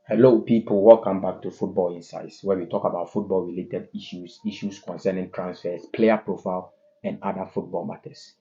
Hello, people. Welcome back to Football Insights, where we talk about football related issues concerning transfers, player profile, and other football matters.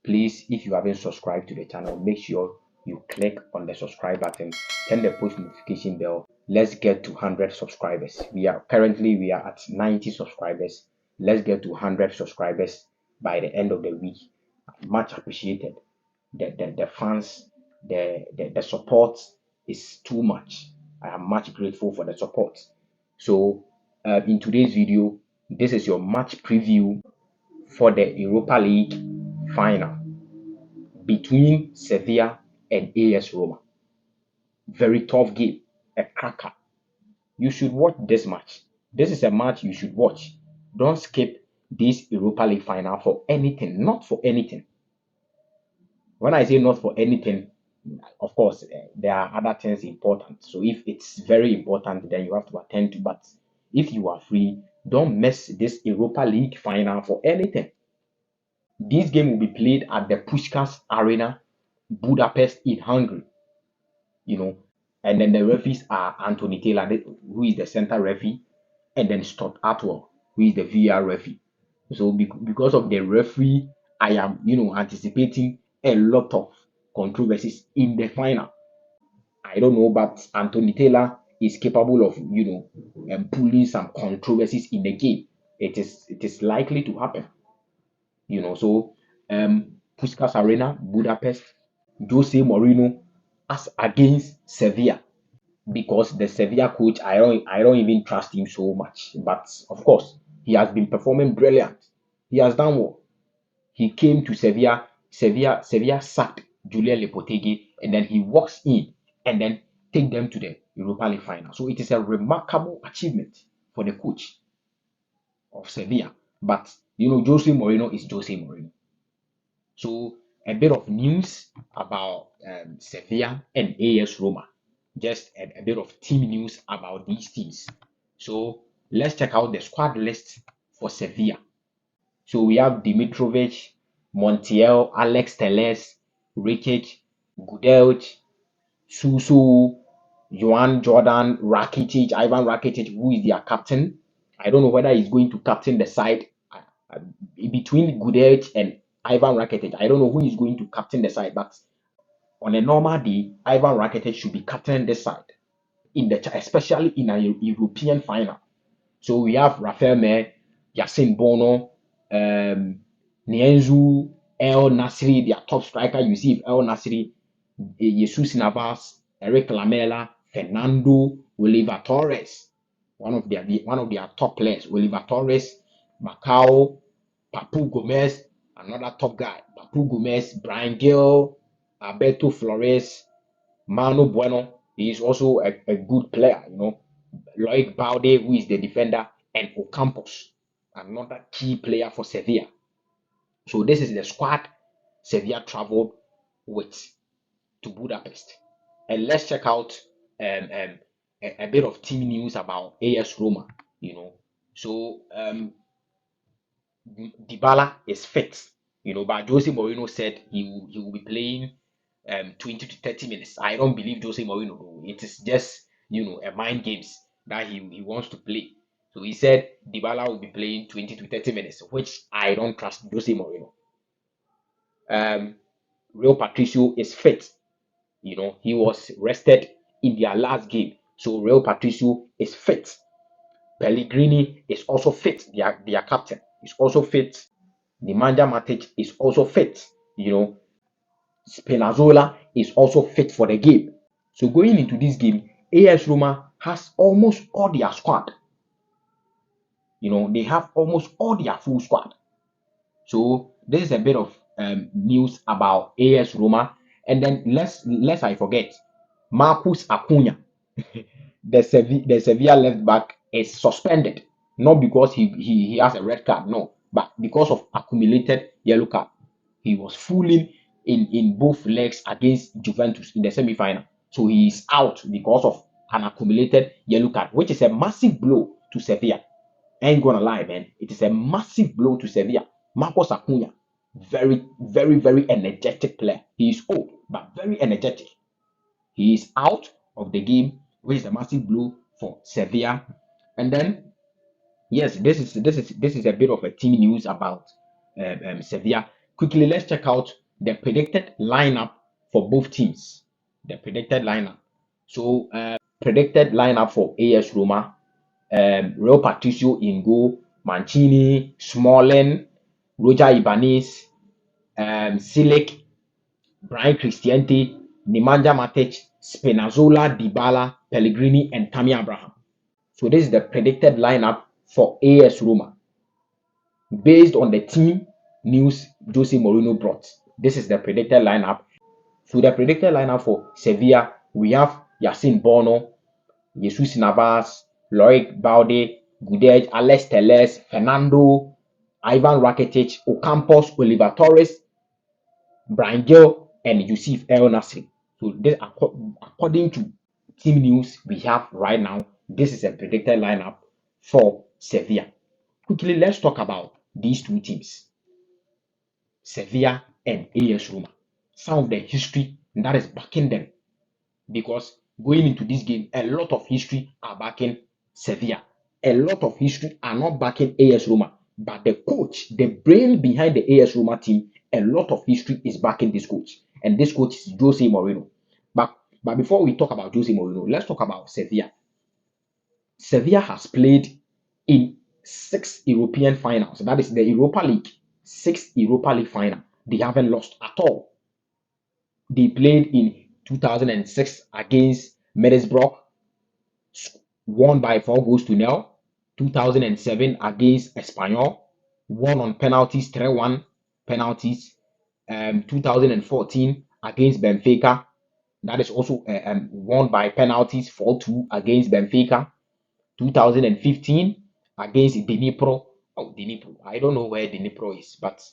Please, if you haven't subscribed to the channel, make sure you click on the subscribe button, turn the post notification bell. Let's get to 100 subscribers. We are at 90 subscribers. Let's get to 100 subscribers by the end of the week. Much appreciated. The fans, the support is too much. I am much grateful for the support. So, in today's video, this is your match preview for the Europa League final between Sevilla and AS Roma. Very tough game, a cracker. You should watch this match. This is a match you should watch. Don't skip this Europa League final for anything, not for anything. When I say not for anything, of course, there are other things important. So if it's very important, then you have to attend to. But if you are free, don't miss this Europa League final for anything. This game will be played at the Puskás Arena, Budapest in Hungary. You know, and then the referees are Anthony Taylor, who is the center referee, and then Stott Atwell, who is the VR referee. So because of the referee, I am anticipating a lot of controversies in the final. I don't know, but Anthony Taylor is capable of pulling some controversies in the game. It is likely to happen. So Puskas Arena, Budapest, Jose Mourinho as against Sevilla, because the Sevilla coach, I don't even trust him so much. But of course, he has been performing brilliant. He has done well. He came to Sevilla. Sevilla sacked Julian Lopetegui, and then he walks in and then take them to the Europa League final. So it is a remarkable achievement for the coach of Sevilla. But Jose Mourinho is Jose Mourinho. So a bit of news about Sevilla and AS Roma. Just a bit of team news about these teams. So let's check out the squad list for Sevilla. So we have Dimitrovic, Montiel, Alex Telles, Rikic, Gudelj, Susu, Joan Jordan, Rakitic, Ivan Rakitic, who is their captain. I don't know whether he's going to captain the side between Gudelj and Ivan Rakitic. I don't know who is going to captain the side, but on a normal day, Ivan Rakitic should be captaining this side especially in a European final. So we have Rafael May, Yassine Bono, Nienzu, El Nasri, their top striker. You see if El Nasri, Jesus Navas, Eric Lamela, Fernando, Oliver Torres, one of their top players, Oliver Torres, Macau, Papu Gomez, another top guy, Papu Gomez, Brian Gill, Alberto Flores, Mano Bueno. He is also a good player, Loic Balde, who is the defender, and Ocampos, another key player for Sevilla. So this is the squad Sevilla traveled with to Budapest. And let's check out a bit of team news about AS Roma. So Dybala is fit. But Jose Mourinho said he will be playing 20 to 30 minutes. I don't believe Jose Mourinho. It is just a mind games that he wants to play. So he said Dybala will be playing 20 to 30 minutes, which I don't trust Jose Mourinho. Real Patricio is fit. He was rested in their last game. So Real Patricio is fit. Pellegrini is also fit. Their captain is also fit. Nemanja Matic is also fit. Spinazzola is also fit for the game. So going into this game, AS Roma has almost all their squad. They have almost all their full squad. So this is a bit of news about AS Roma. And then lest I forget, Marcus Acuna, the Sevilla left back, is suspended. Not because he has a red card, no, but because of accumulated yellow card. He was fooling in both legs against Juventus in the semi-final. So he is out because of an accumulated yellow card, which is a massive blow to Sevilla. I ain't gonna lie, man. It is a massive blow to Sevilla. Marcos Acuna, very, very, very energetic player. He is old, but very energetic. He is out of the game which is a massive blow for Sevilla. And then yes, this is a bit of a team news about Sevilla. Quickly, let's check out the predicted lineup for both teams. The predicted lineup. So, predicted lineup for AS Roma: Real Patricio in goal, Mancini, Smalling, Roger Ibanez, Silic, Brian Cristiante, Nemanja Matic, Spinazzola, Dybala, Pellegrini, and Tammy Abraham. So this is the predicted lineup for AS Roma based on the team news Jose Mourinho brought. This is the predicted lineup. So the predicted lineup for Sevilla, we have Yacine Bono, Jesus Navas, Loic Balde, Gudej, Alex Telles, Fernando, Ivan Rakitic, Ocampos, Oliver Torres, Brian Gill, and Yusuf El Nasri. So this, according to team news we have right now, this is a predicted lineup for Sevilla. Quickly, let's talk about these two teams, Sevilla and AS Roma. Some of the history that is backing them, because going into this game, a lot of history are backing Sevilla. A lot of history are not backing AS Roma, but the coach, the brain behind the AS Roma team, a lot of history is backing this coach. And this coach is Jose Mourinho. But before we talk about Jose Mourinho, let's talk about Sevilla. Sevilla has played in 6 European finals. That is the Europa League. 6 Europa League final. They haven't lost at all. They played in 2006 against Middlesbrough, won by 4 goals to 0. 2007 against Espanyol, won on penalties, 3-1 penalties. 2014 against Benfica, that is also won by penalties, 4-2 against Benfica. 2015 against Dnipro. Oh, Dnipro. I don't know where Dnipro is, but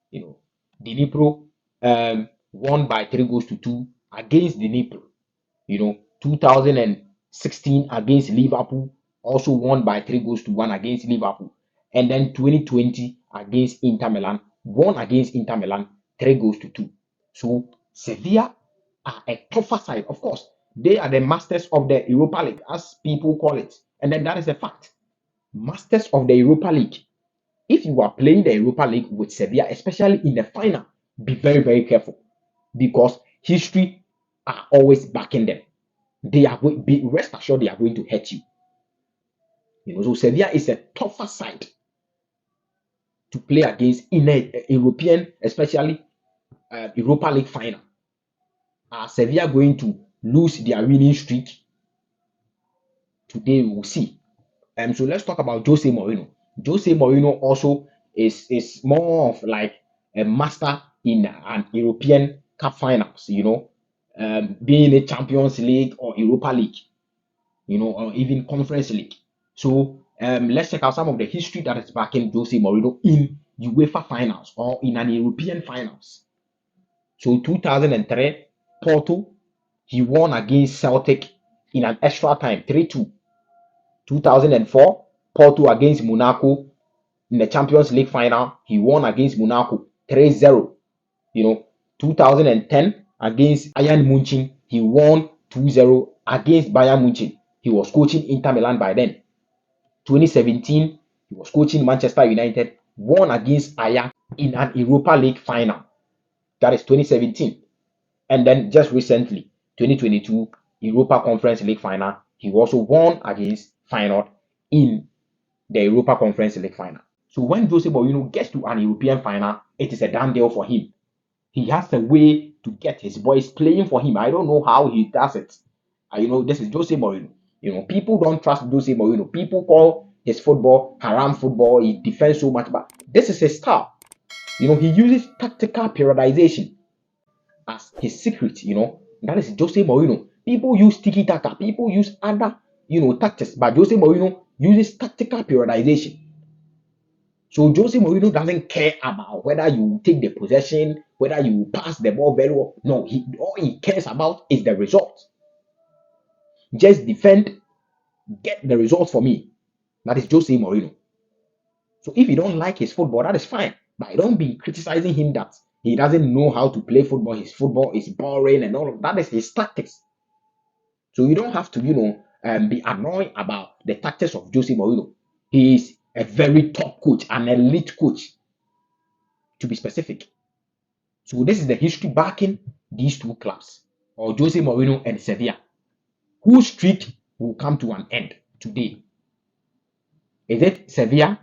you know, Dnipro won by 3 goals to 2 against Dnipro. 2016 against Liverpool, also won by 3 goals to 1 against Liverpool. And then 2020 against Inter Milan, won against Inter Milan, 3 goals to 2. So Sevilla are a tougher side. Of course, they are the masters of the Europa League, as people call it. And then that is a fact. Masters of the Europa League. If you are playing the Europa League with Sevilla, especially in the final, be very, very careful, because history are always backing them. They are going, be rest assured, they are going to hurt you. So Sevilla is a tougher side to play against in a European, especially Europa League final. Are Sevilla going to lose their winning streak? Today we will see. So let's talk about Jose Mourinho. Jose Mourinho also is more of like a master in an European Cup finals. Being a Champions League or Europa League, or even Conference League. So let's check out some of the history that is backing Jose Mourinho in UEFA finals or in an European finals. So 2003, Porto, he won against Celtic in an extra time, 3-2. 2004, Porto against Monaco in the Champions League final, he won against Monaco 3-0. 2010 against Bayern Munich, he won 2-0 against Bayern Munich. He was coaching Inter Milan by then. 2017, he was coaching Manchester United, won against Ajax in an Europa League final. That is 2017. And then just recently, 2022, Europa Conference League final, he also won against Feyenoord in the Europa Conference League final. So when Jose Mourinho gets to an European final, it is a done deal for him. He has a way to get his boys playing for him. I don't know how he does it. This is Jose Mourinho. People don't trust Jose Mourinho. People call his football haram football. He defends so much, but this is his style. He uses tactical periodization as his secret. That is Jose Mourinho. People use tiki taka. People use other, tactics, but Jose Mourinho uses tactical periodization. So Jose Mourinho doesn't care about whether you take the possession, whether you pass the ball very well. No, all he cares about is the result. Just defend, get the results for me. That is Jose Mourinho. So if you don't like his football, that is fine. But don't be criticizing him that he doesn't know how to play football. His football is boring and all of that. Is his tactics. So you don't have to, be annoyed about the tactics of Jose Mourinho. He is a very top coach, an elite coach, to be specific. So this is the history backing these two clubs, or Jose Mourinho and Sevilla, whose streak will come to an end today. Is it Sevilla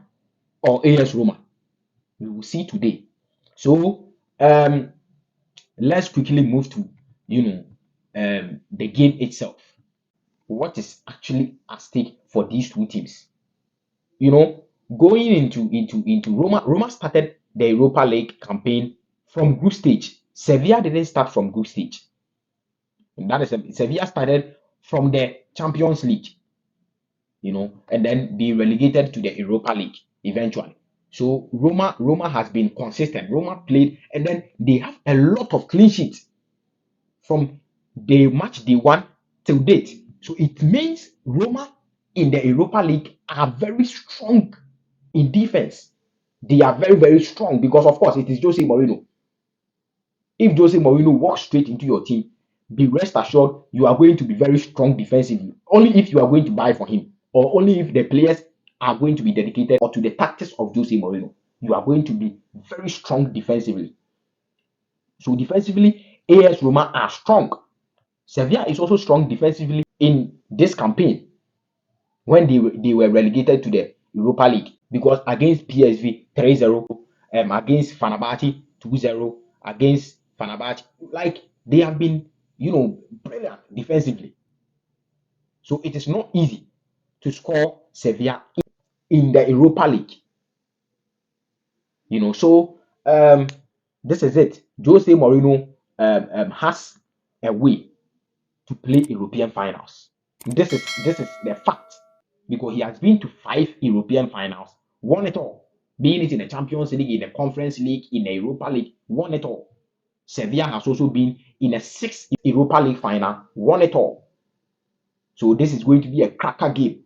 or AS Roma? We will see today. So let's quickly move to the game itself. What is actually at stake for these two teams? Going into Roma started the Europa League campaign from group stage. Sevilla didn't start from group stage. And that is Sevilla started from the Champions League, and then be relegated to the Europa League eventually. So Roma has been consistent. Roma played, and then they have a lot of clean sheets from the match they won till date. So it means Roma in the Europa League are very strong in defense. They are very, very strong because, of course, it is Jose Mourinho. If Jose Mourinho walks straight into your team, be rest assured you are going to be very strong defensively. Only if you are going to buy for him, or only if the players are going to be dedicated or to the tactics of Jose Mourinho, you are going to be very strong defensively. So defensively, AS Roma are strong. Sevilla is also strong defensively in this campaign when they were relegated to the Europa League, because against PSV 3-0, against Fenerbahce 2-0, against Fenerbahce, like they have been, brilliant defensively. So it is not easy to score Sevilla in the Europa League. So this is it. Jose Mourinho has a way to play European finals. This is the fact, because he has been to 5 European finals, won it all. Being it in the Champions League, in the Conference League, in the Europa League, won it all. Sevilla has also been in a 6th Europa League final, won it all. So this is going to be a cracker game.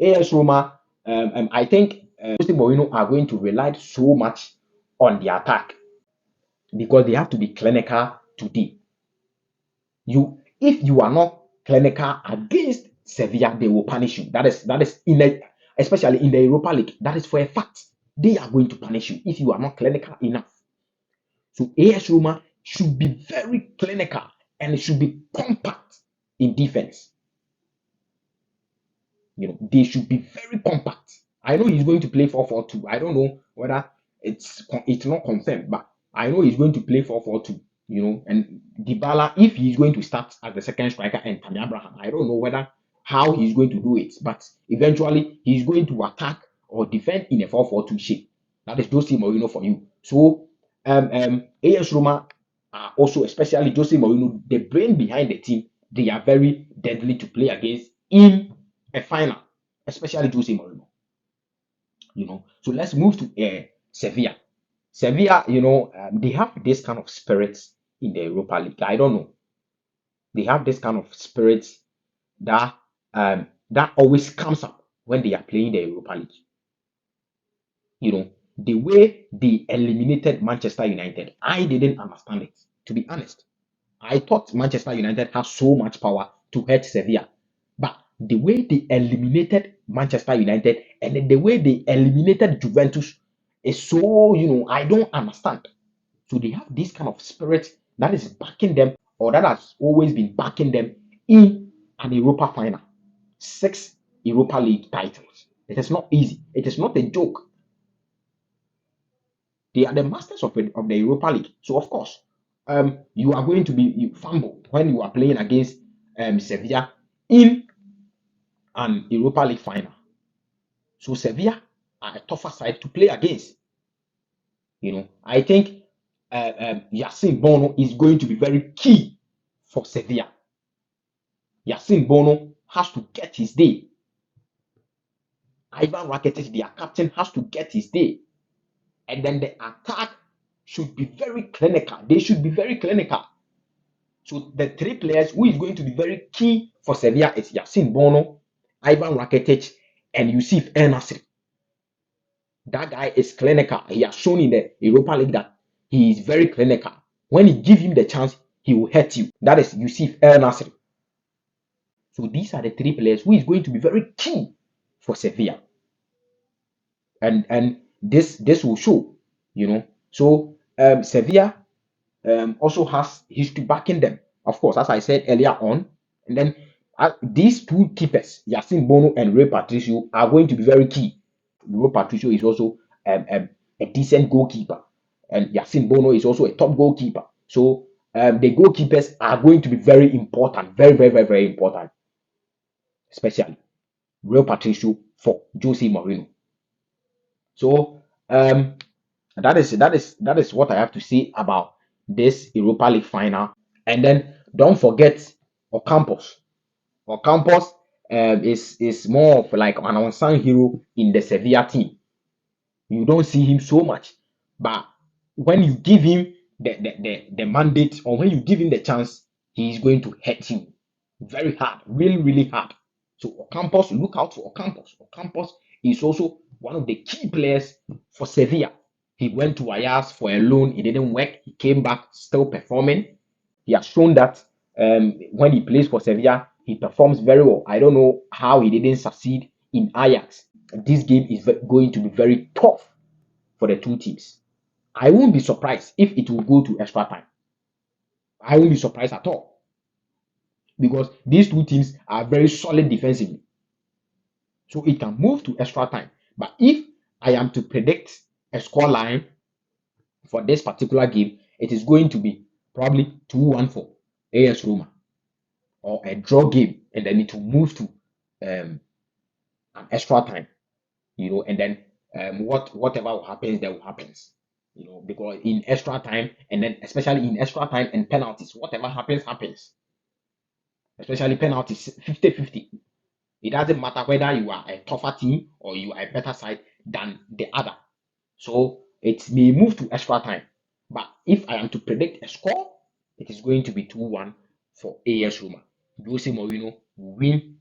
AS Roma, I think Jose Mourinho are going to rely so much on the attack because they have to be clinical today. If you are not clinical against Sevilla, they will punish you. That is especially in the Europa League. That is for a fact. They are going to punish you if you are not clinical enough. So AS Roma should be very clinical and it should be compact in defense. They should be very compact. I know he's going to play 4-4-2. I don't know whether it's not confirmed, but I know he's going to play 4-4-2. And Dybala, if he's going to start as the second striker, and Tammy Abraham, I don't know how he's going to do it, but eventually he's going to attack or defend in a 4-4-2 shape. That is Jose Mourinho for you. So AS Roma are also, especially Jose Mourinho, the brain behind the team, they are very deadly to play against in a final, especially Jose Mourinho. So let's move to Sevilla. Sevilla, they have this kind of spirit in the Europa League. I don't know. They have this kind of spirit that that always comes up when they are playing the Europa League. The way they eliminated Manchester United, I didn't understand it, to be honest. I thought Manchester United has so much power to hurt Sevilla. But the way they eliminated Manchester United and the way they eliminated Juventus is so, I don't understand. So they have this kind of spirit that is backing them, or that has always been backing them in an Europa final. 6 Europa League titles. It is not easy. It is not a joke. They are the masters of the Europa League. So, of course, you are going to be fumbled when you are playing against Sevilla in an Europa League final. So Sevilla are a tougher side to play against. I think Yassine Bono is going to be very key for Sevilla. Yassine Bono has to get his day. Ivan Rakitic, their captain, has to get his day. And then the attack should be very clinical. They should be very clinical. So the 3 players who is going to be very key for Sevilla is Yassine Bono, Ivan Rakitic, and Yusuf El Nasri. That guy is clinical. He has shown in the Europa League that he is very clinical. When you give him the chance, he will hurt you. That is Yusuf El Nasri. So these are the three players who is going to be very key for Sevilla, and this will show, you know. So Sevilla also has history backing them, of course, as I said earlier on. And then these two keepers, Yasin Bono and Ray Patricio, are going to be very key. Ray Patricio is also a decent goalkeeper, and Yasin Bono is also a top goalkeeper. So the goalkeepers are going to be very important, very, very, very, very important, especially Ray Patricio for Jose Mourinho. So that is what I have to say about this Europa League final. And then don't forget Ocampos. Ocampos is more of like an unsung hero in the Sevilla team. You don't see him so much, but when you give him the mandate, or when you give him the chance, he is going to hurt you very hard, really, really hard. So Ocampos, look out for Ocampos. Ocampos is also one of the key players for Sevilla. He went to Ajax for a loan, it didn't work. He came back still performing. He has shown that when he plays for Sevilla, he performs very well. I don't know how he didn't succeed in Ajax. This game is going to be very tough for the two teams. I won't be surprised if it will go to extra time. I won't be surprised at all, because these two teams are very solid defensively. So it can move to extra time. But if I am to predict a score line for this particular game, it is going to be probably 2-1 for AS Roma, or a draw game, and then it will move to an extra time, and then whatever will happen, there will happens, because in extra time, and then especially in extra time and penalties, whatever happens, especially penalties 50-50. It doesn't matter whether you are a tougher team or you are a better side than the other. So it may move to extra time. But if I am to predict a score, it is going to be 2-1 for AS Roma. Jose Mourinho will win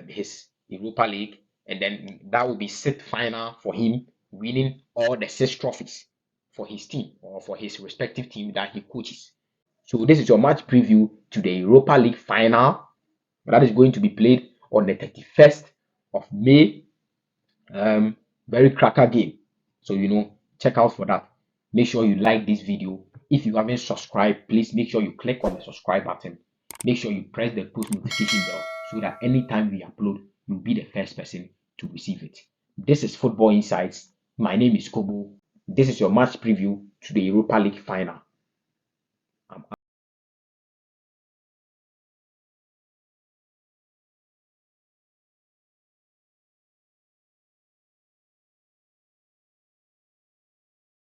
his Europa League, and then that will be sixth final for him, winning all the 6 trophies for his team, or for his respective team that he coaches. So this is your match preview to the Europa League final that is going to be played on the 31st of May. Very cracker game. So, check out for that. Make sure you like this video. If you haven't subscribed, please make sure you click on the subscribe button. Make sure you press the post notification bell, so that anytime we upload, you'll be the first person to receive it. This is Football Insights. My name is Kobo. This is your match preview to the Europa League final.